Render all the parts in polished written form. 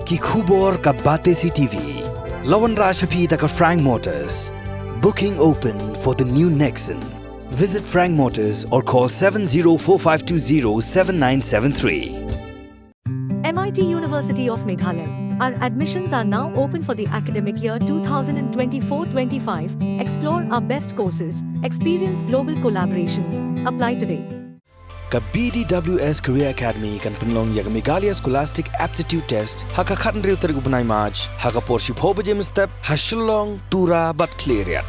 ki khubor ka bate CTV. Lawan Rajaphi taka Frank Motors. Booking open for the new Nexon. Visit Frank Motors or call 7045207973. MIT University of Meghalaya. Our admissions are now open for the academic year 2024-25. Explore our best courses, experience global collaborations. Apply today. Ka BDWS Career Academy kan penlong ya Meghalaya Scholastic Aptitude Test haka khatan riu tarik upanai maj haka porship ho bajem step hashulong tura bat clear.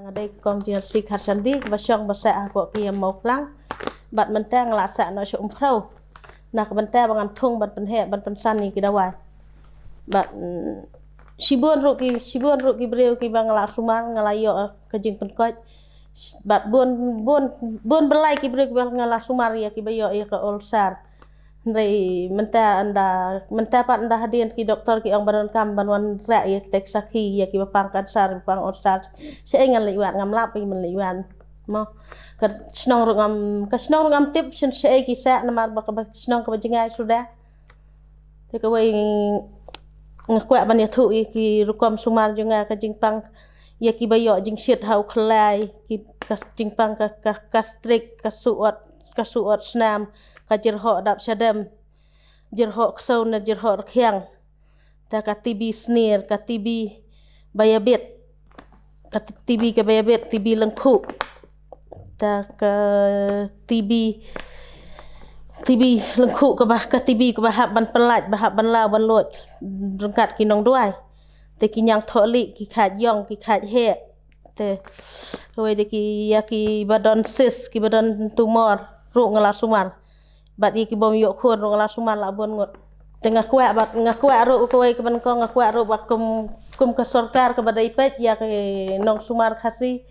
Đây con chỉ xịt hạt sắn đi và xong và xạ của kia màu lăng bạn mình ta là xạ nó trộm khâu nè mình ta bằng thung bạn hệ bạn san như cái đâu vậy bạn sibuan ruki beliau ki bang la sumar ngalayo ke jing penkot bạn buôn belai ki beliau bang ngala sumar ya ki bayo ya ke ulsar Nri menta pak anda hadian ki doktor ki ong badan kam banwan rak ya tek sakhi ya ki bapang kansar bapang ulsar seingan liwan ngam lap pi men liwan mo ka snong ngam tip sen sei ki sa namar ba ka snong ka jingai sudah te ka wei ngakwa ban ya thu ki rukom sumar junga ka jingpang ya ki bayo jing shit hau khlai ki ka jingpang ka strik ka suot snam ka jirho dap shadam jirho ksau na jirho rkhyang ta ka TB sneer ka TB bayabet ka TB ka bayabet TB lengphu ta ka TB lengkhu ka bah ka TB ka bahap ban pelat bahap ban lao ban lot rengkat ki nong duai te ki nyang tholi ki khat yong ki khat he te we de ki ya ki badon sis ki badon tumor ru ngala sumar bat ki bom yo khon ru ngala sumar la bon ngot tengah kwa bat ngakwa ru ko we ki ban ko ngakwa ru ba kum ka sarkar ka badai pet ya ki nong sumar khasi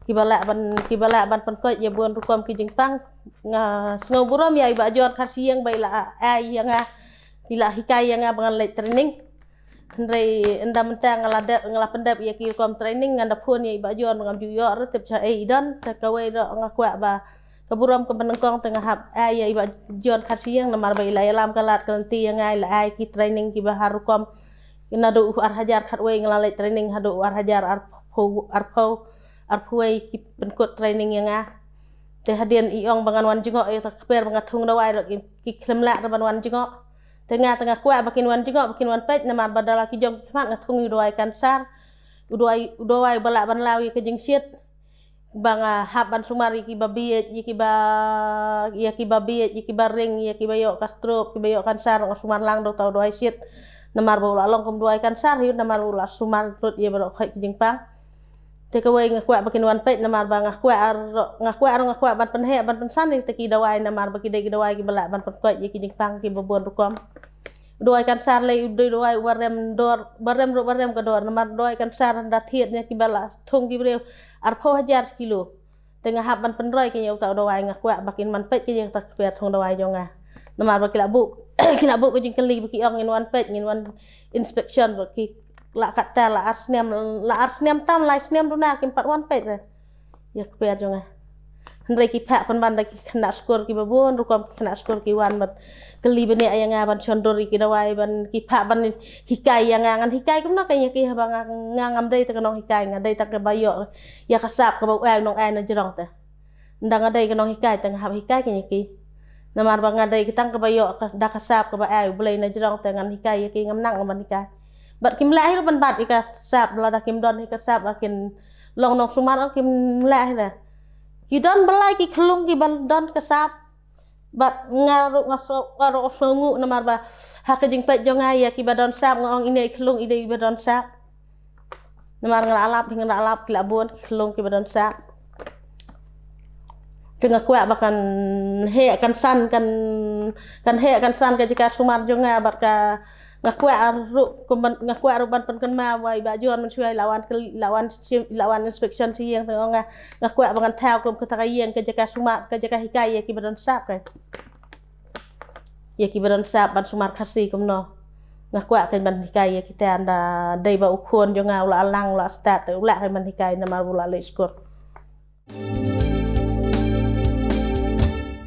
ki bala ban penkot ya buan rukom ki jingpang nga sngo burom ya iba jor khasi yang baila ai yang bila hikai yang bangan late training ndai enda mentang ngala pendap ya ki rukom training nganda phun ya iba jor ngam ju yo retep cha ai dan ta ka we ro ngakwa ba ka burom ka benengkong tengah hap ai ya iba jor khasi yang namar baila alam kalat kelanti yang ai la ai ki training ki ba harukom inadu ar hajar khat we ngala late training hadu ar hajar arpuai ki penkot training yang te hadian iong bangan wan jengok ya tak per bangatung dawai ki klemla ban wan jengok tengah kwa bakin wan jengok bakin wan pet namar badala ki jong mat ngatung dawai kansar udawai balak ban lawi ke jing siet banga hab ban sumari ki babiet ki baring ya ki bayo kastrop ki bayo kansar sumar lang do tau dawai siet namar bola long kum dawai kansar yu namar bola sumar rut ya baro khai ki jing pang te ka we ngakwa bakin wan pet namar ba ngakwa ban penhe ban pensan te ki dawai namar ba ki dawai ki balak ban penkot ye ki jingpang ki bobon rukom dawai kansar le dawai barem ka dor namar dawai kansar da thiet nya ki bala thung ki breu arpho 1000 kilo tengah hab ban penroi ki nyau tau dawai ngakwa bakin man pet ki yang tak per thung dawai jonga namar ba ki labu ki jingkeli ba ki ong ngin wan pet ngin wan inspection ba ki la kata la arsniam tam la sniam duna kim 4 pet ya kper jonga ndai ki pha pan ban da ki khna skor ki babon rukom khna skor ki wan bat keli bani ayanga ban chondori ki dawai ban ki pha ban hikai yang ngan hikai kum na kay ki bang ngam dai ta kanong hikai ngadai ta ka bayo ya kasap ka baw ay nong ay na jirong ta ndang ngadai kanong hikai ta ngab hikai ki namar bang ngadai kitang ka bayo da kasap ka ba ay bulay na jirong ta ngan hikai ki ngam nang ban hikai bat kim la hiru ban bat ika sap la da kim don ika sap akin long nok sumar kim la hira ki don belai ki khlung ki ban don ka sap bat ngaro songu namar ba hak jing pet jonga ya ki badon sap ngong ini khlung ide badon sap namar ngalap hinga alap ki labon khlung ki badon sap tengah kwa bakan he kan san kan he kan san ka jika sumar jonga bat ka ngakwa ruban penken ma wai ba jon man chuai lawan inspection si yang tengah ngakwa bangan thau kum kata yang ke jaka sumar ke jaka hikai ya ki badon sap ka ya ki badon sap ban sumar khasi kum no ngakwa ke ban hikai ya kita anda dai ba ukhon jo ngau la lang la stat la ke ban hikai na mar bula le skor